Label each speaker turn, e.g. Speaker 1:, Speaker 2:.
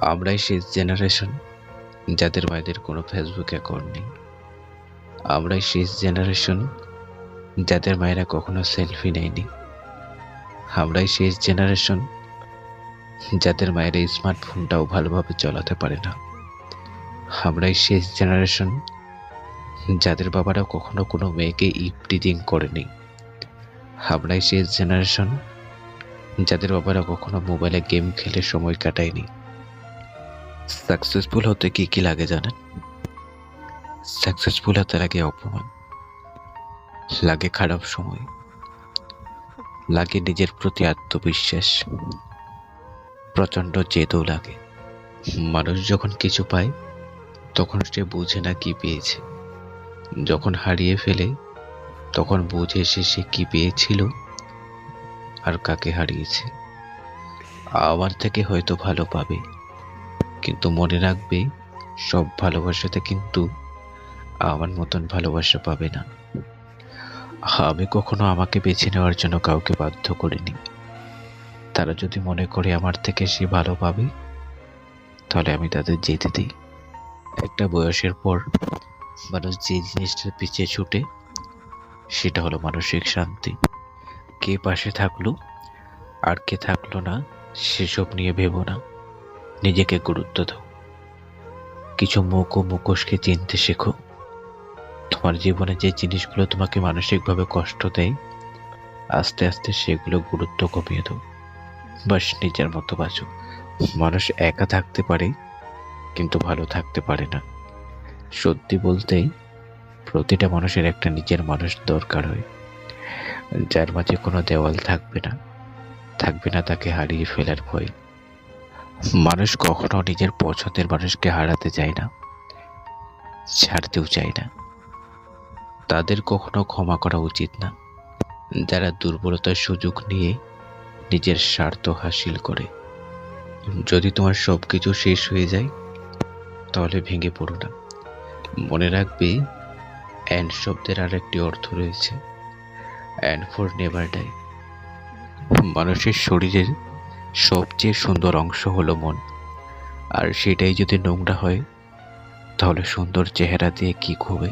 Speaker 1: আমরাই শেষ জেনারেশন যাদের মায়েদের কোনো ফেসবুক অ্যাকাউন্ট নেই। আমরাই শেষ জেনারেশন যাদের মায়েরা কখনো সেলফি নেয়নি। আমরাই শেষ জেনারেশন যাদের মায়েরা স্মার্টফোনটাও ভালোভাবে চালাতে পারে না। আমরাই শেষ জেনারেশন যাদের বাবারা কখনো কোনো মেয়েকে ইভটিজিং করেনি। আমরাই শেষ জেনারেশন যাদের বাবারা কখনো মোবাইলে গেম খেলে সময় কাটায়নি। সাকসেসফুল হতে কি কি লাগে জানেন? সাকসেসফুল হতে লাগে অপমান, লাগে খারাপ সময়, লাগে নিজের প্রতি আত্মবিশ্বাস, প্রচণ্ড জেদও লাগে। মানুষ যখন কিছু পায় তখন সে বোঝে না কি পেয়েছে, যখন হারিয়ে ফেলে তখন বোঝে সে কি পেয়েছিল আর কাকে হারিয়েছে। আমার থেকে হয়তো ভালো পাবে, কিন্তু মনে রাখবে সব ভালোবাসাতে কিন্তু আমার মতন ভালোবাসা পাবে না। আমি কখনো আমাকে বেছে নেওয়ার জন্য কাউকে বাধ্য করিনি। তারা যদি মনে করে আমার থেকে সে ভালো পাবে, তাহলে আমি তাদের যেতে দিই। একটা বয়সের পর মানুষ যে জিনিসটার পিছিয়ে ছুটে সেটা হলো মানসিক শান্তি। কে পাশে থাকলো আর কে থাকলো না সেসব নিয়ে ভেবো না, নিজেকে গুরুত্ব দাও। কিছু মুখ ও মুখোশকে চিনতে শেখো। তোমার জীবনে যে জিনিসগুলো তোমাকে মানসিকভাবে কষ্ট দেয়, আস্তে আস্তে সেগুলো গুরুত্ব কমিয়ে দাও। বাস নিজের মতো বাঁচো। মানুষ একা থাকতে পারে কিন্তু ভালো থাকতে পারে না। সত্যি বলতে প্রতিটা মানুষের একটা নিজের মানুষ দরকার হয়, যার মাঝে কোনো দেওয়াল থাকবে না তাকে হারিয়ে ফেলার ভয়। মানুষ কখনো নিজের পছন্দের মানুষকে হারাতে চায় না, ছাড়তেও চায় না। তাদের কখনো ক্ষমা করা উচিত না, যারা দুর্বলতার সুযোগ নিয়ে নিজের স্বার্থ হাসিল করে। যদি তোমার সবকিছু শেষ হয়ে যায় তাহলে ভেঙে পড়ো না। মনে রাখবে অ্যান্ড শব্দের আর একটি অর্থ রয়েছে, অ্যান্ড ফর নেভার ডাই। মানুষের শরীরের সবচেয়ে সুন্দর অংশ হলো মন, আর সেটাই যদি নোংরা হয় তাহলে সুন্দর চেহারা দিয়ে কি হবে?